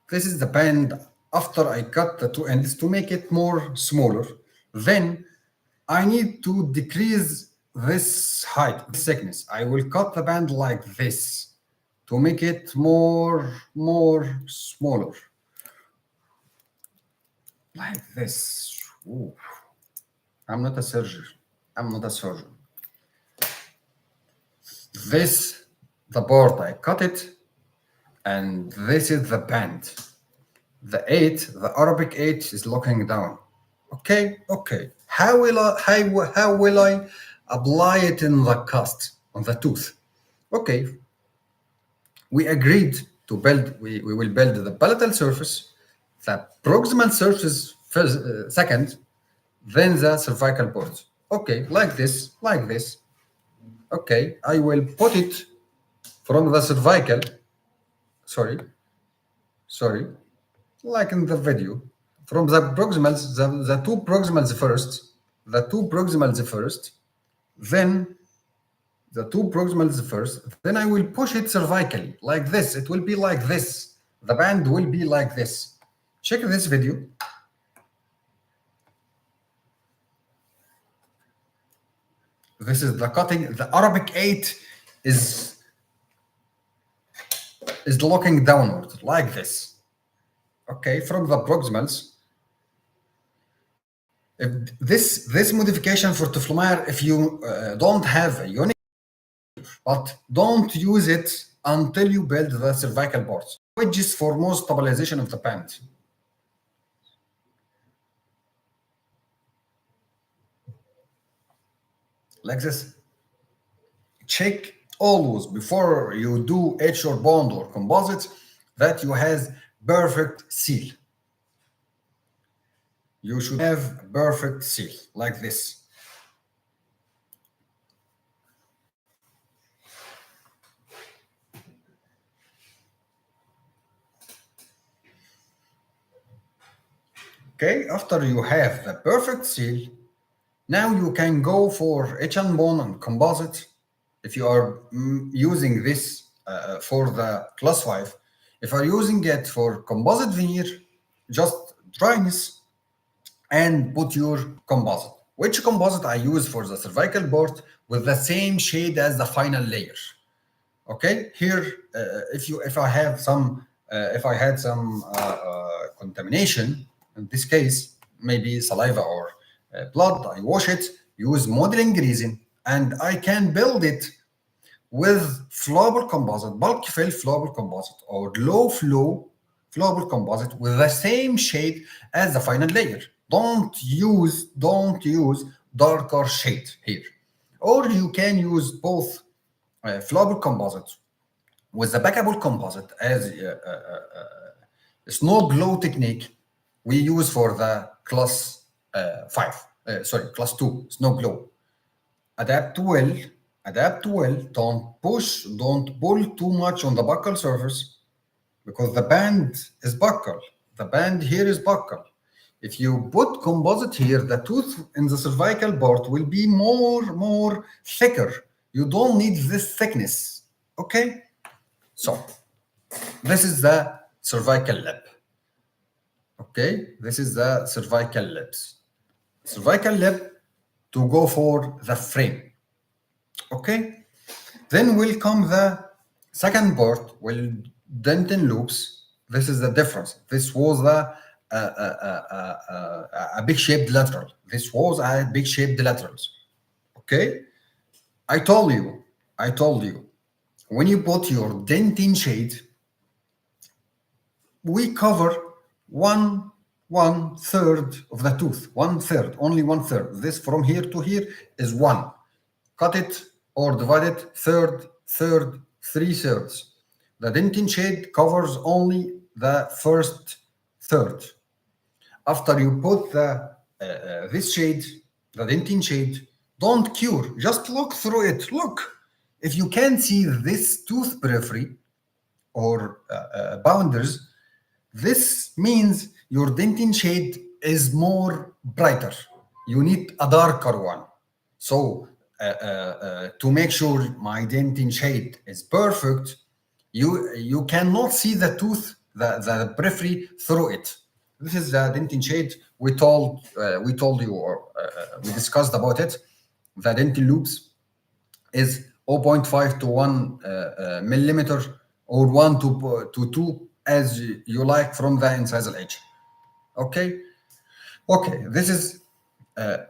This is the band after I cut the two ends to make it more smaller. Then I need to decrease this height, this thickness. I will cut the band like this to make it more smaller. Like this. Ooh. I'm not a surgeon. I'm not a surgeon. This, the part I cut it, and this is the band. The 8, the Arabic 8 is looking down. Okay. How will I apply it in the cast on the tooth? Okay, we agreed to build. We will build the palatal surface, the proximal surface first, second, then the cervical board. Okay, like this, like this. Okay, I will put it from the cervical. Sorry, like in the video, from the proximals, the two proximals first, then the two proximals first, then I will push it cervically, like this. It will be like this. The band will be like this. Check this video. This is the cutting. The Arabic 8 is looking downward, like this. Okay, from the proximals. If this modification for Tuflomire, if you don't have a unit, but don't use it until you build the cervical boards, which is for more stabilization of the band. Like this. Check always before you do H or bond or composite that you has perfect seal. You should have a perfect seal like this. Okay, after you have the perfect seal, now you can go for H and bond and composite. If you are using this for the class 5, if you are using it for composite veneer, just dryness and put your composite. Which composite I use for the cervical board with the same shade as the final layer. Okay, here if I had some contamination, in this case maybe saliva or blood, I wash it, use modeling resin, and I can build it with flowable composite, bulk fill flowable composite, or low flow flowable composite with the same shade as the final layer. Don't use darker shade here. Or you can use both flowable composite with the backable composite as snow glow technique we use for the class class 2 snow glow. Adapt well, don't pull too much on the buccal surface, because the band is buccal. The band here is buccal. If you put composite here, the tooth in the cervical board will be more thicker. You don't need this thickness. Okay? So this is the cervical lip. Okay? This is the cervical lips. Cervical lip to go for the frame. Okay? Then will come the second part, will dentin loops. This is the difference. This was a big shaped lateral. This was a big shaped laterals. Okay? I told you, when you put your dentin shade, we cover one third of the tooth. One third, only one third. This from here to here is one. Cut it or divide it third, 3/3. The dentin shade covers only the first third. After you put this shade, the dentin shade, don't cure, just look through it. Look, if you can see this tooth periphery or boundaries, this means your dentin shade is more brighter. You need a darker one. So to make sure my dentin shade is perfect, you cannot see the tooth, the periphery through it. This is the dentin shade we told you, or we discussed about it. The dentin loops is 0.5 to 1 millimeter, or 1 to 2, as you like, from the incisal edge. Okay, this is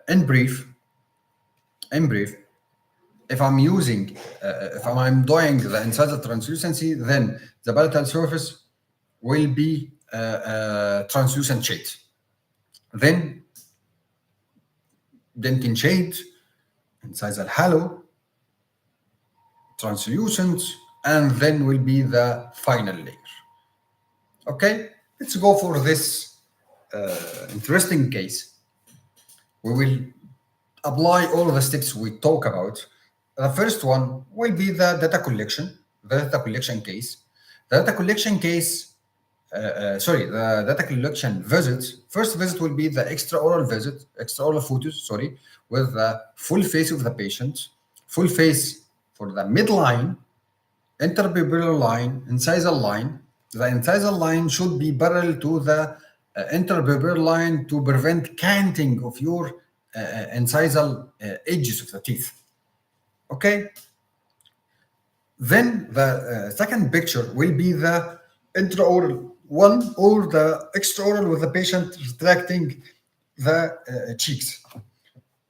in brief. if I'm using, if I'm doing the incisal translucency, then the palatal surface will be translucent shade. Then dentin shade, incisal halo, translucent, and then will be the final layer. Okay, let's go for this interesting case. We will apply all the steps we talk about. The first one will be the data collection, case. The data collection case, the data collection visit. First visit will be the extraoral visit, extraoral photos, with the full face of the patient, full face for the midline, interpupillar line, incisal line. The incisal line should be parallel to the interpupillar line to prevent canting of your incisal edges of the teeth. Okay. Then the second picture will be the intraoral one or the extraoral with the patient retracting the cheeks.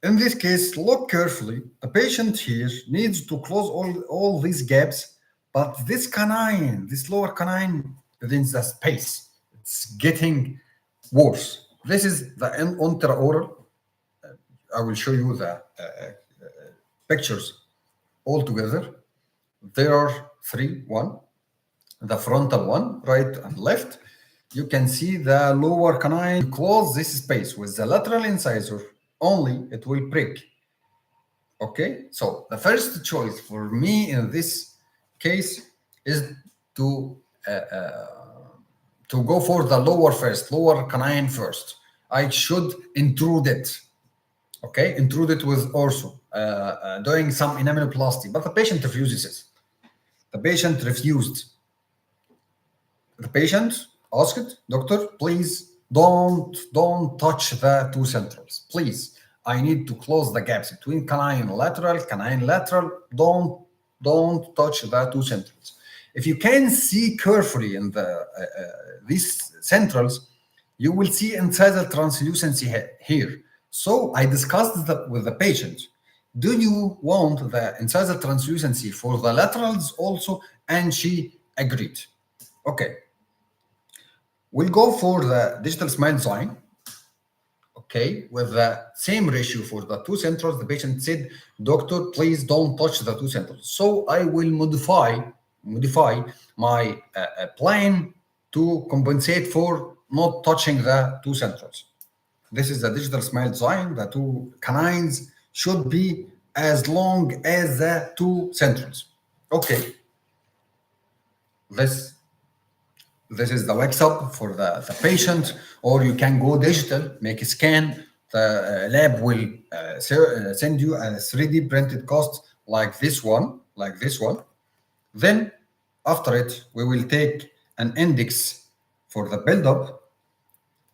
In this case, look carefully. The patient here needs to close all these gaps, but this canine, this lower canine within the space, it's getting worse. This is the intraoral. I will show you the pictures all together. There are three. One, the frontal one, right and left. You can see the lower canine. Close this space with the lateral incisor only, it will break. Okay, so the first choice for me in this case is to go for the lower canine first. I should intrude it. Okay, intrude it with ortho, doing some enameloplasty, but the patient refuses it. The patient refused. The patient asked, doctor, please don't touch the two centrals. Please, I need to close the gaps between canine lateral. Don't touch the two centrals. If you can see carefully in the these centrals, you will see incisal translucency here. So I discussed with the patient. Do you want the incisal translucency for the laterals also? And she agreed. Okay. We'll go for the digital smile sign. Okay, with the same ratio for the two centrals. The patient said, doctor, please don't touch the two centrals. So I will modify my plan to compensate for not touching the two centrals. This is the digital smile sign. The two canines should be as long as the two centrals. Okay. This is the wax up for the patient, or you can go digital, make a scan. The lab will send you a 3D printed cast like this one. Then after it, we will take an index for the build-up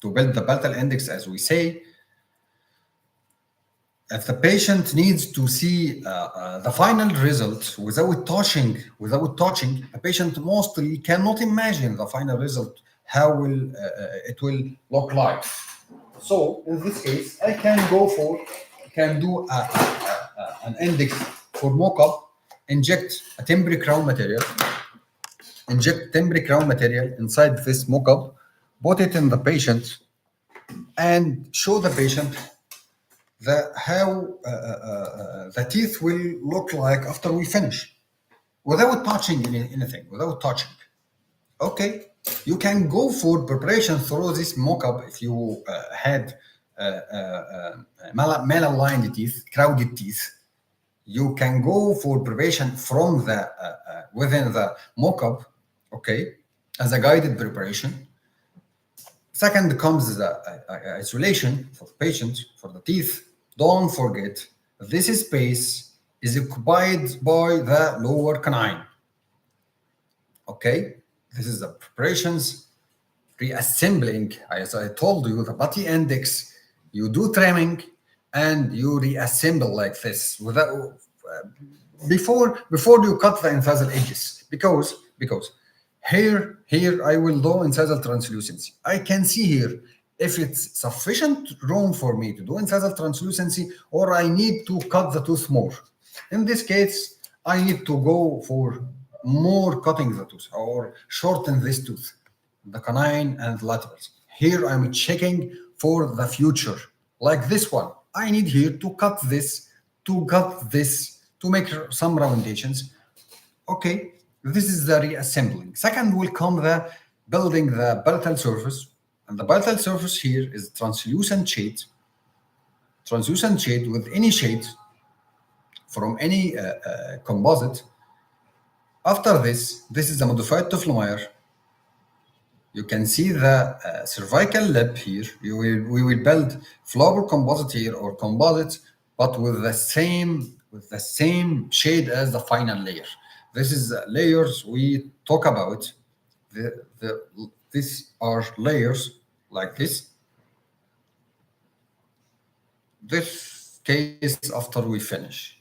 to build the palatal index, as we say. If the patient needs to see the final result without touching, the patient mostly cannot imagine the final result, how will it will look like. So in this case, I can do an index for mock-up, inject temporary crown material inside this mock-up, put it in the patient, and show the patient how the teeth will look like after we finish, without touching anything, Okay, you can go for preparation through this mock-up if you had malaligned teeth, crowded teeth. You can go for preparation from the within the mock-up, okay, as a guided preparation. Second comes the isolation for the patient, for the teeth. Don't forget, this space is occupied by the lower canine. Okay, this is the preparations. Reassembling, as I told you, the body index, you do trimming and you reassemble like this without before you cut the incisal edges, because here I will do incisal translucency. I can see here if it's sufficient room for me to do incisal translucency, or I need to cut the tooth more. In this case, I need to go for more cutting the tooth or shorten this tooth, the canine and laterals. Here I'm checking for the future, like this one. I need here to cut this, to make some roundations. Okay, this is the reassembling. Second will come the building the palatal surface. And the palatal surface here is translucent shade with any shade from any composite. After this is the modified Tuffelmeyer. You can see the cervical lip here. We will build flower composite here or composite, but with the same shade as the final layer. This is layers we talk about. These are layers like this. This case after we finish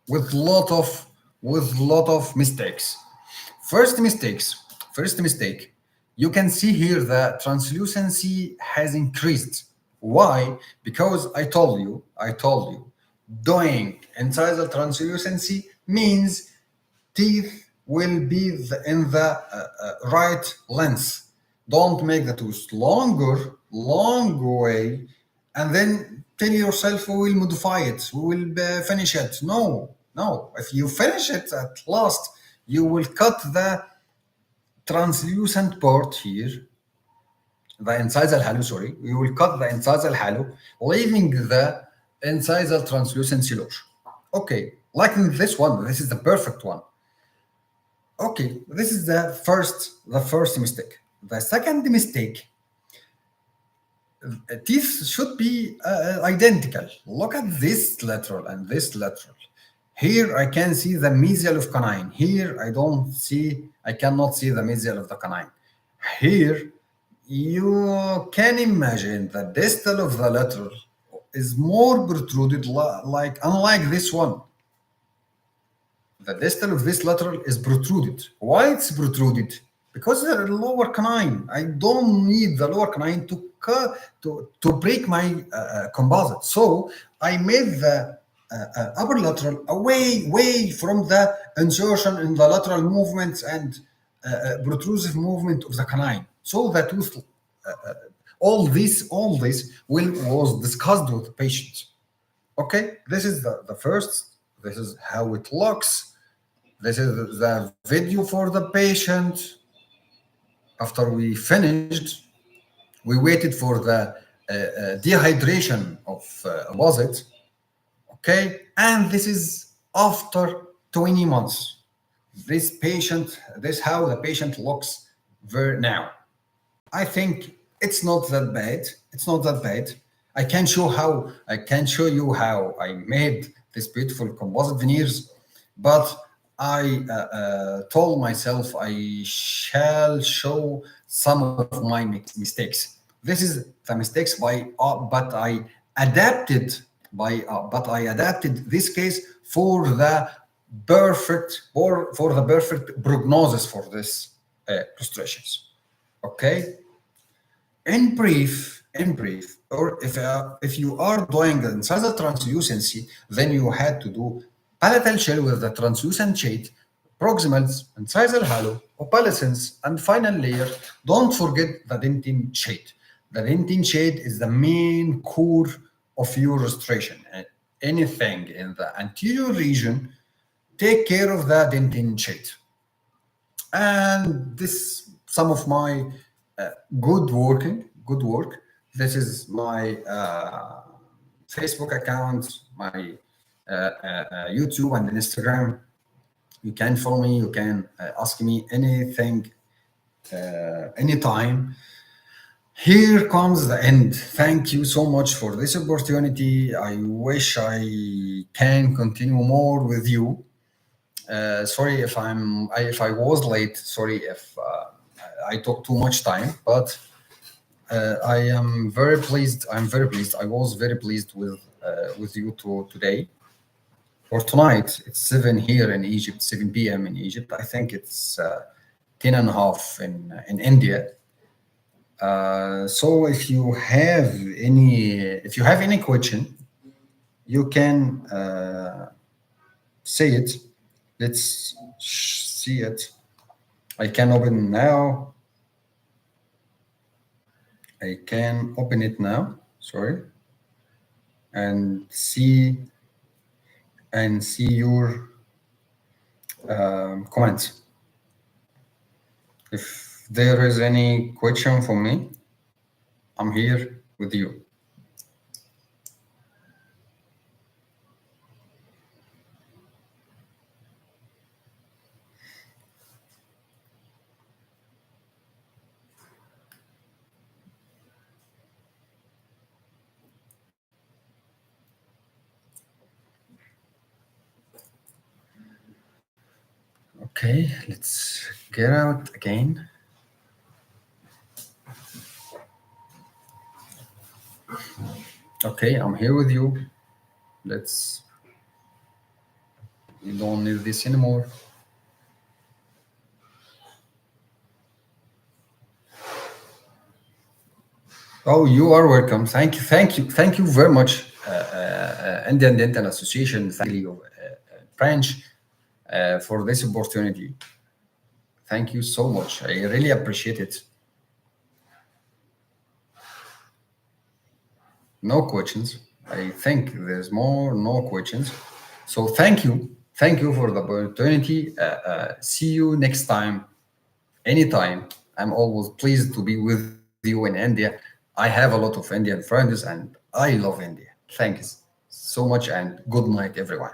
with lot of mistakes. First mistake, you can see here the translucency has increased. Why? Because I told you, doing incisal translucency means teeth will be in the right length. Don't make the tooth long way, and then tell yourself we will modify it, we will finish it. No, no. If you finish it at last, you will cut the translucent part here, the incisal halo. Sorry, we will cut the incisal halo, leaving the incisal translucency lower. Okay, like in this one, this is the perfect one. Okay, this is the first mistake. The second mistake, teeth should be identical. Look at this lateral and this lateral. Here I can see the mesial of canine. Here I cannot see the mesial of the canine. Here you can imagine the distal of the lateral is more protruded, like unlike this one. The distal of this lateral is protruded. Why it's protruded? Because the lower canine. I don't need the lower canine to cut to break my composite. So I made the upper lateral away from the insertion in the lateral movements and protrusive movement of the canine. So that tooth, all this was discussed with the patient. Okay, this is the first. This is how it looks. This is the video for the patient. After we finished, we waited for the dehydration of composite. Okay, and this is after 20 months. This how the patient looks now. I think it's not that bad. It's not that bad. I can show you how I made this beautiful composite veneers, but I told myself I shall show some of my mistakes. This is the mistakes but I adapted this case for the perfect prognosis for this frustrations. Okay. In brief, or if you are doing the incisal translucency, then you had to do palatal shell with the translucent shade, proximals, incisal halo, opalescence, and final layer. Don't forget the dentine shade. The dentine shade is the main core of your restoration. Anything in the anterior region, take care of the dentine shade. And this some of my good work. This is my Facebook account, my YouTube and Instagram. You can follow me. You can ask me anything, anytime. Here comes the end. Thank you so much for this opportunity. I wish I can continue more with you. Sorry if I was late. Sorry if I took too much time, but I am very pleased. I'm very pleased. I was very pleased with you today or tonight. It's 7 here in Egypt, 7 p.m. in Egypt. I think it's 10 and a half in India. So if you have any question, you can say it. Let's see it. I can open now. I can open it now. Sorry, and see your comments. If there is any question for me, I'm here with you. Okay, let's get out again. Okay, I'm here with you. Let's, we don't need this anymore. Oh, you are welcome. Thank you very much, Indian Dental Association, thank you, branch, for this opportunity. Thank you so much. I really appreciate it. No questions. I think there's no questions. So thank you for the opportunity. See you next time, anytime. I'm always pleased to be with you in India. I have a lot of Indian friends and I love India. Thanks so much and good night, everyone.